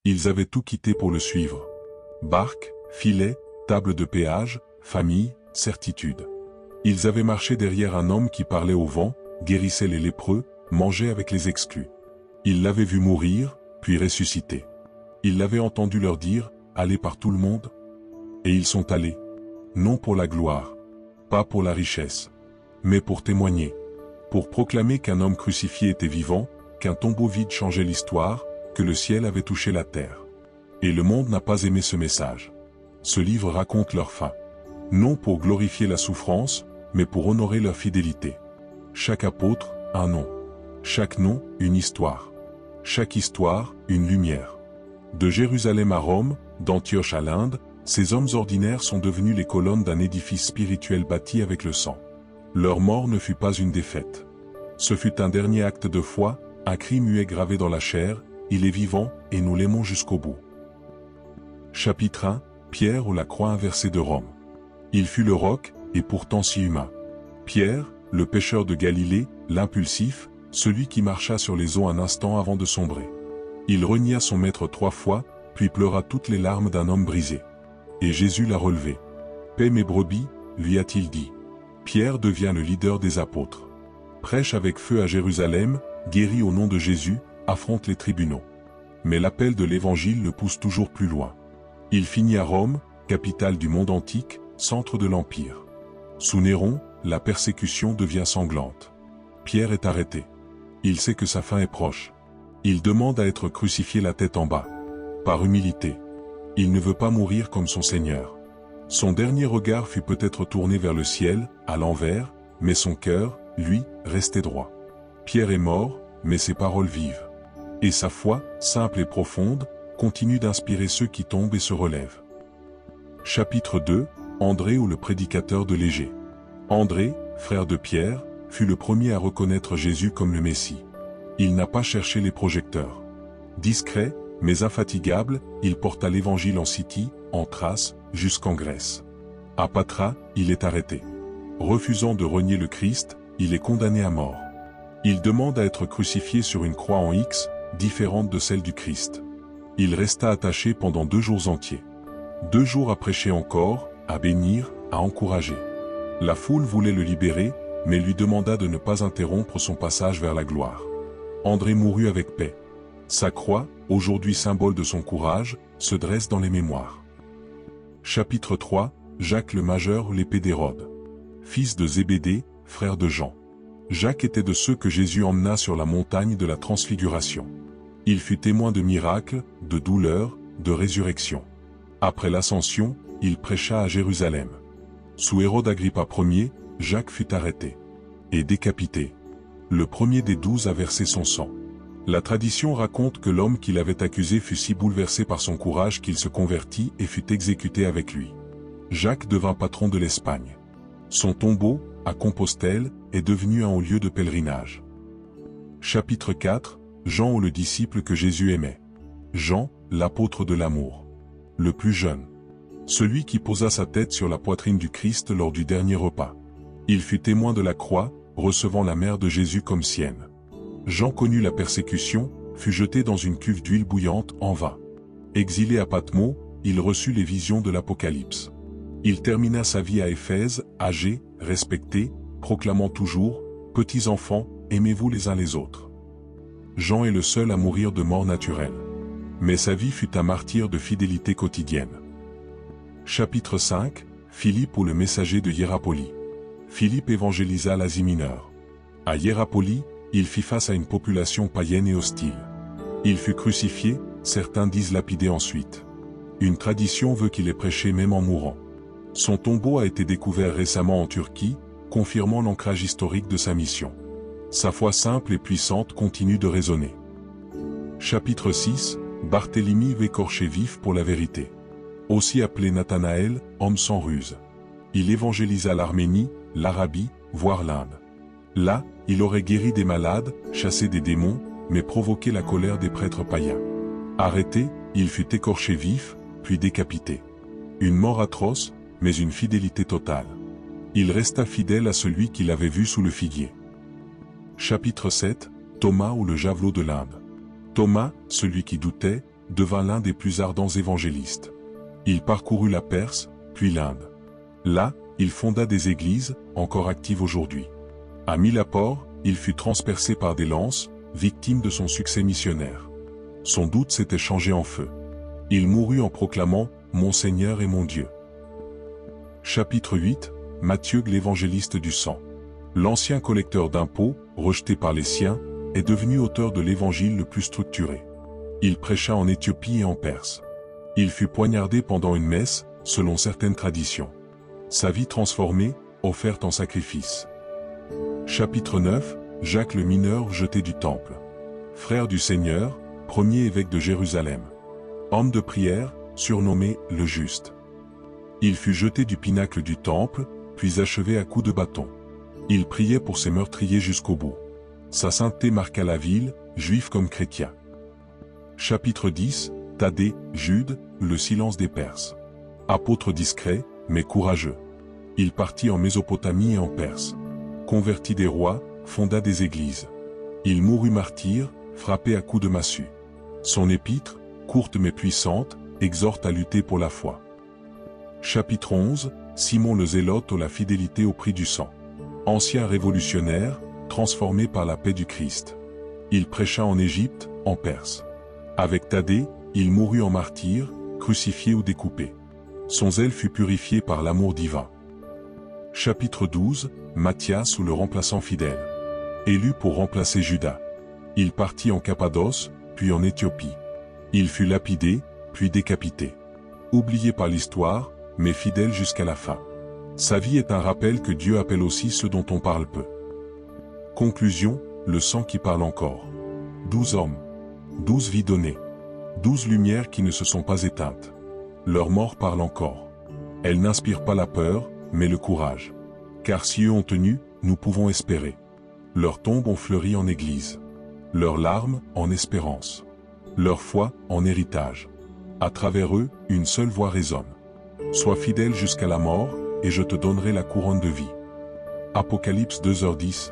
Ils avaient tout quitté pour le suivre. Barque, filet, table de péage, famille, certitude. Ils avaient marché derrière un homme qui parlait au vent, guérissait les lépreux, mangeait avec les exclus. Ils l'avaient vu mourir, puis ressusciter. Ils l'avaient entendu leur dire, « Allez par tout le monde ». Et ils sont allés. Non pour la gloire, pas pour la richesse, mais pour témoigner. Pour proclamer qu'un homme crucifié était vivant, qu'un tombeau vide changeait l'histoire, que le ciel avait touché la terre. Et le monde n'a pas aimé ce message. Ce livre raconte leur fin. Non pour glorifier la souffrance, mais pour honorer leur fidélité. Chaque apôtre, un nom. Chaque nom, une histoire. Chaque histoire, une lumière. De Jérusalem à Rome, d'Antioche à l'Inde, ces hommes ordinaires sont devenus les colonnes d'un édifice spirituel bâti avec le sang. Leur mort ne fut pas une défaite. Ce fut un dernier acte de foi, un cri muet gravé dans la chair, il est vivant, et nous l'aimons jusqu'au bout. Chapitre 1, Pierre ou la croix inversée de Rome. Il fut le roc, et pourtant si humain. Pierre, le pêcheur de Galilée, l'impulsif, celui qui marcha sur les eaux un instant avant de sombrer. Il renia son maître 3 fois, puis pleura toutes les larmes d'un homme brisé. Et Jésus l'a relevé. « Paie mes brebis », lui a-t-il dit. Pierre devient le leader des apôtres. Prêche avec feu à Jérusalem, guérit au nom de Jésus, affronte les tribunaux. Mais l'appel de l'Évangile le pousse toujours plus loin. Il finit à Rome, capitale du monde antique, centre de l'Empire. Sous Néron, la persécution devient sanglante. Pierre est arrêté. Il sait que sa fin est proche. Il demande à être crucifié la tête en bas. Par humilité. Il ne veut pas mourir comme son Seigneur. Son dernier regard fut peut-être tourné vers le ciel, à l'envers, mais son cœur, lui, restait droit. Pierre est mort, mais ses paroles vivent. Et sa foi, simple et profonde, continue d'inspirer ceux qui tombent et se relèvent. Chapitre 2, André ou le prédicateur de Légée. André, frère de Pierre, fut le premier à reconnaître Jésus comme le Messie. Il n'a pas cherché les projecteurs. Discret, mais infatigable, il porta l'évangile en Scythie, en Thrace, jusqu'en Grèce. À Patra, il est arrêté. Refusant de renier le Christ, il est condamné à mort. Il demande à être crucifié sur une croix en X, différente de celle du Christ. Il resta attaché pendant 2 jours entiers. 2 jours à prêcher encore, à bénir, à encourager. La foule voulait le libérer, mais lui demanda de ne pas interrompre son passage vers la gloire. André mourut avec paix. Sa croix, aujourd'hui symbole de son courage, se dresse dans les mémoires. Chapitre 3, Jacques le Majeur ou l'épée d'Hérode. Fils de Zébédée, frère de Jean. Jacques était de ceux que Jésus emmena sur la montagne de la Transfiguration. Il fut témoin de miracles, de douleurs, de résurrection. Après l'ascension, il prêcha à Jérusalem. Sous Hérode Agrippa Ier, Jacques fut arrêté et décapité. Le premier des 12 a versé son sang. La tradition raconte que l'homme qui l'avait accusé fut si bouleversé par son courage qu'il se convertit et fut exécuté avec lui. Jacques devint patron de l'Espagne. Son tombeau, à Compostelle, est devenu un haut lieu de pèlerinage. Chapitre 4, Jean ou le disciple que Jésus aimait. Jean, l'apôtre de l'amour. Le plus jeune. Celui qui posa sa tête sur la poitrine du Christ lors du dernier repas. Il fut témoin de la croix, recevant la mère de Jésus comme sienne. Jean connut la persécution, fut jeté dans une cuve d'huile bouillante en vain. Exilé à Patmos, il reçut les visions de l'Apocalypse. Il termina sa vie à Éphèse, âgé, respecté, proclamant toujours « Petits enfants, aimez-vous les uns les autres ». Jean est le seul à mourir de mort naturelle. Mais sa vie fut un martyre de fidélité quotidienne. Chapitre 5, Philippe ou le messager de Hiérapolie. Philippe évangélisa l'Asie mineure. À Hiérapolie, il fit face à une population païenne et hostile. Il fut crucifié, certains disent lapidé ensuite. Une tradition veut qu'il ait prêché même en mourant. Son tombeau a été découvert récemment en Turquie, confirmant l'ancrage historique de sa mission. Sa foi simple et puissante continue de résonner. Chapitre 6, Barthélemy écorché vif pour la vérité. Aussi appelé Nathanaël, homme sans ruse. Il évangélisa l'Arménie, l'Arabie, voire l'Inde. Là, il aurait guéri des malades, chassé des démons, mais provoqué la colère des prêtres païens. Arrêté, il fut écorché vif, puis décapité. Une mort atroce, mais une fidélité totale. Il resta fidèle à celui qu'il avait vu sous le figuier. Chapitre 7, Thomas ou le javelot de l'Inde. Thomas, celui qui doutait, devint l'un des plus ardents évangélistes. Il parcourut la Perse, puis l'Inde. Là, il fonda des églises, encore actives aujourd'hui. À Mylapore, il fut transpercé par des lances, victime de son succès missionnaire. Son doute s'était changé en feu. Il mourut en proclamant « Mon Seigneur et mon Dieu ». Chapitre 8, Matthieu l'évangéliste du sang. L'ancien collecteur d'impôts, rejeté par les siens, est devenu auteur de l'évangile le plus structuré. Il prêcha en Éthiopie et en Perse. Il fut poignardé pendant une messe, selon certaines traditions. Sa vie transformée, offerte en sacrifice. Chapitre 9, Jacques le mineur jeté du temple. Frère du Seigneur, premier évêque de Jérusalem. Homme de prière, surnommé le Juste. Il fut jeté du pinacle du temple, puis achevé à coups de bâton. Il priait pour ses meurtriers jusqu'au bout. Sa sainteté marqua la ville, juifs comme chrétiens. Chapitre 10, Thaddée, Jude, le silence des Perses. Apôtre discret, mais courageux. Il partit en Mésopotamie et en Perse. Convertit des rois, fonda des églises. Il mourut martyr, frappé à coups de massue. Son épître, courte mais puissante, exhorte à lutter pour la foi. Chapitre 11, Simon le Zélote, la fidélité au prix du sang. Ancien révolutionnaire, transformé par la paix du Christ. Il prêcha en Égypte, en Perse. Avec Thaddée, il mourut en martyr, crucifié ou découpé. Son zèle fut purifié par l'amour divin. Chapitre 12, Matthias ou le remplaçant fidèle. Élu pour remplacer Judas. Il partit en Cappadoce, puis en Éthiopie. Il fut lapidé, puis décapité. Oublié par l'histoire, mais fidèle jusqu'à la fin. Sa vie est un rappel que Dieu appelle aussi ceux dont on parle peu. Conclusion, le sang qui parle encore. 12 hommes. 12 vies données. 12 lumières qui ne se sont pas éteintes. Leur mort parle encore. Elle n'inspire pas la peur, mais le courage. Car si eux ont tenu, nous pouvons espérer. Leurs tombes ont fleuri en église. Leurs larmes, en espérance. Leur foi, en héritage. À travers eux, une seule voix résonne. Sois fidèle jusqu'à la mort, et je te donnerai la couronne de vie. Apocalypse 2h10.